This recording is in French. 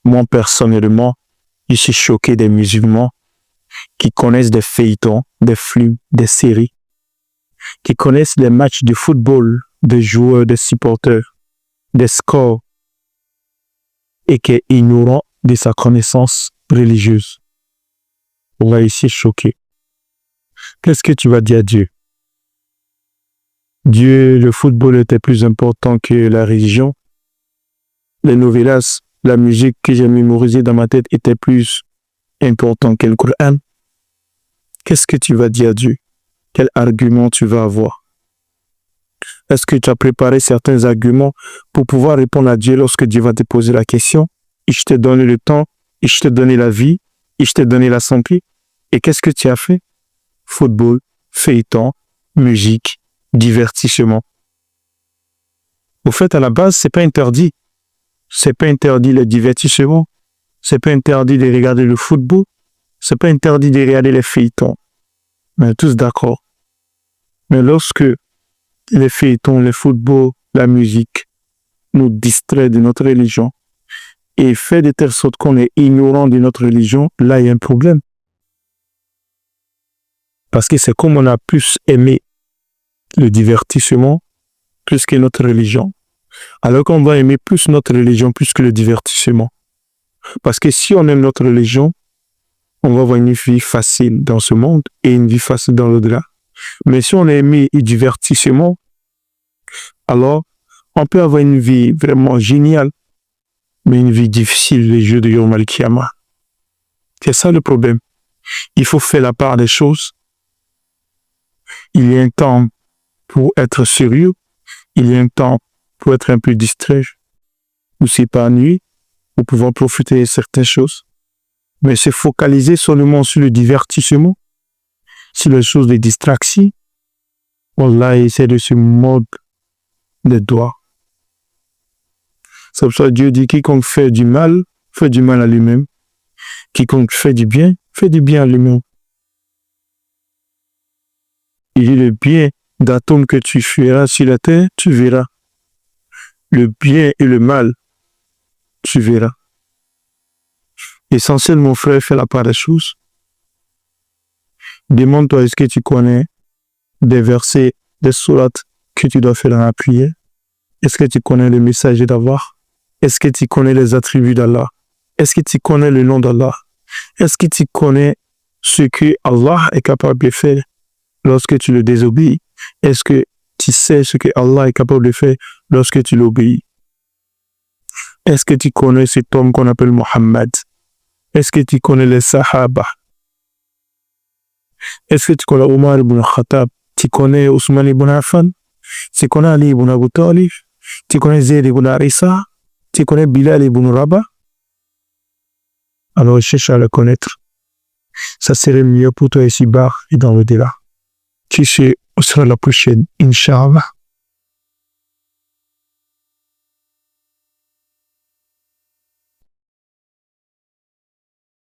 Moi, personnellement, je suis choqué des musulmans qui connaissent des feuilletons, des films, des séries, qui connaissent les matchs de football, des joueurs, des supporters, des scores, et qui est ignorant de sa connaissance religieuse. On va ici choquer. Qu'est-ce que tu vas dire à Dieu? Dieu, le football était plus important que la religion. Les novelas, la musique que j'ai mémorisée dans ma tête était plus important que le Coran. Qu'est-ce que tu vas dire à Dieu? Quel argument tu vas avoir? Est-ce que tu as préparé certains arguments pour pouvoir répondre à Dieu lorsque Dieu va te poser la question? Et je t'ai donné le temps, et je t'ai donné la vie, et je t'ai donné la santé. Et qu'est-ce que tu as fait? Football, feuilleton, musique, divertissement. Au fait, à la base, c'est pas interdit. C'est pas interdit le divertissement. C'est pas interdit de regarder le football. C'est pas interdit de regarder les feuilletons. On est tous d'accord. Mais lorsque les feuilletons, le football, la musique nous distraient de notre religion et fait de telle sorte qu'on est ignorant de notre religion, là, il y a un problème. Parce que c'est comme on a plus aimé le divertissement plus que notre religion. Alors qu'on va aimer plus notre religion plus que le divertissement. Parce que si on aime notre religion, on va avoir une vie facile dans ce monde et une vie facile dans l'au-delà. Mais si on a aimé le divertissement, alors on peut avoir une vie vraiment géniale, mais une vie difficile les jours de Yom Al-Kiyama. C'est ça le problème. Il faut faire la part des choses. Il y a un temps pour être sérieux, il y a un temps pour être un peu distrait, ou s'épanouir, pour pouvoir profiter de certaines choses. Mais se focaliser seulement sur le divertissement, sur les choses de distraction, Wallah, c'est de ce mode de doigts. C'est pour ça que Dieu dit quiconque fait du mal à lui-même. Quiconque fait du bien à lui-même. Il dit le bien d'atomes que tu feras sur la terre, tu verras. Le bien et le mal, tu verras. Essentiel, mon frère, fais la part des choses. Demande-toi, est-ce que tu connais des versets, des sourates que tu dois faire dans la prière? Est-ce que tu connais le message d'Allah? Est-ce que tu connais les attributs d'Allah? Est-ce que tu connais le nom d'Allah? Est-ce que tu connais ce que Allah est capable de faire lorsque tu le désobéis? Est-ce que tu sais ce que Allah est capable de faire lorsque tu l'obéis? Est-ce que tu connais cet homme qu'on appelle Mohammed? Est-ce que tu connais les Sahaba? Est-ce que tu connais Omar ibn Khattab? Tu connais Ousmane ibn Affan? Tu connais Ali ibn Abu Talib? Tu connais Zayd ibn Harissa? Tu connais Bilal ibn Rabah? Alors cherche à le connaître. Ça serait mieux pour toi ici-bas et dans le delà. Tu sais, on sera la prochaine, Inch'Allah.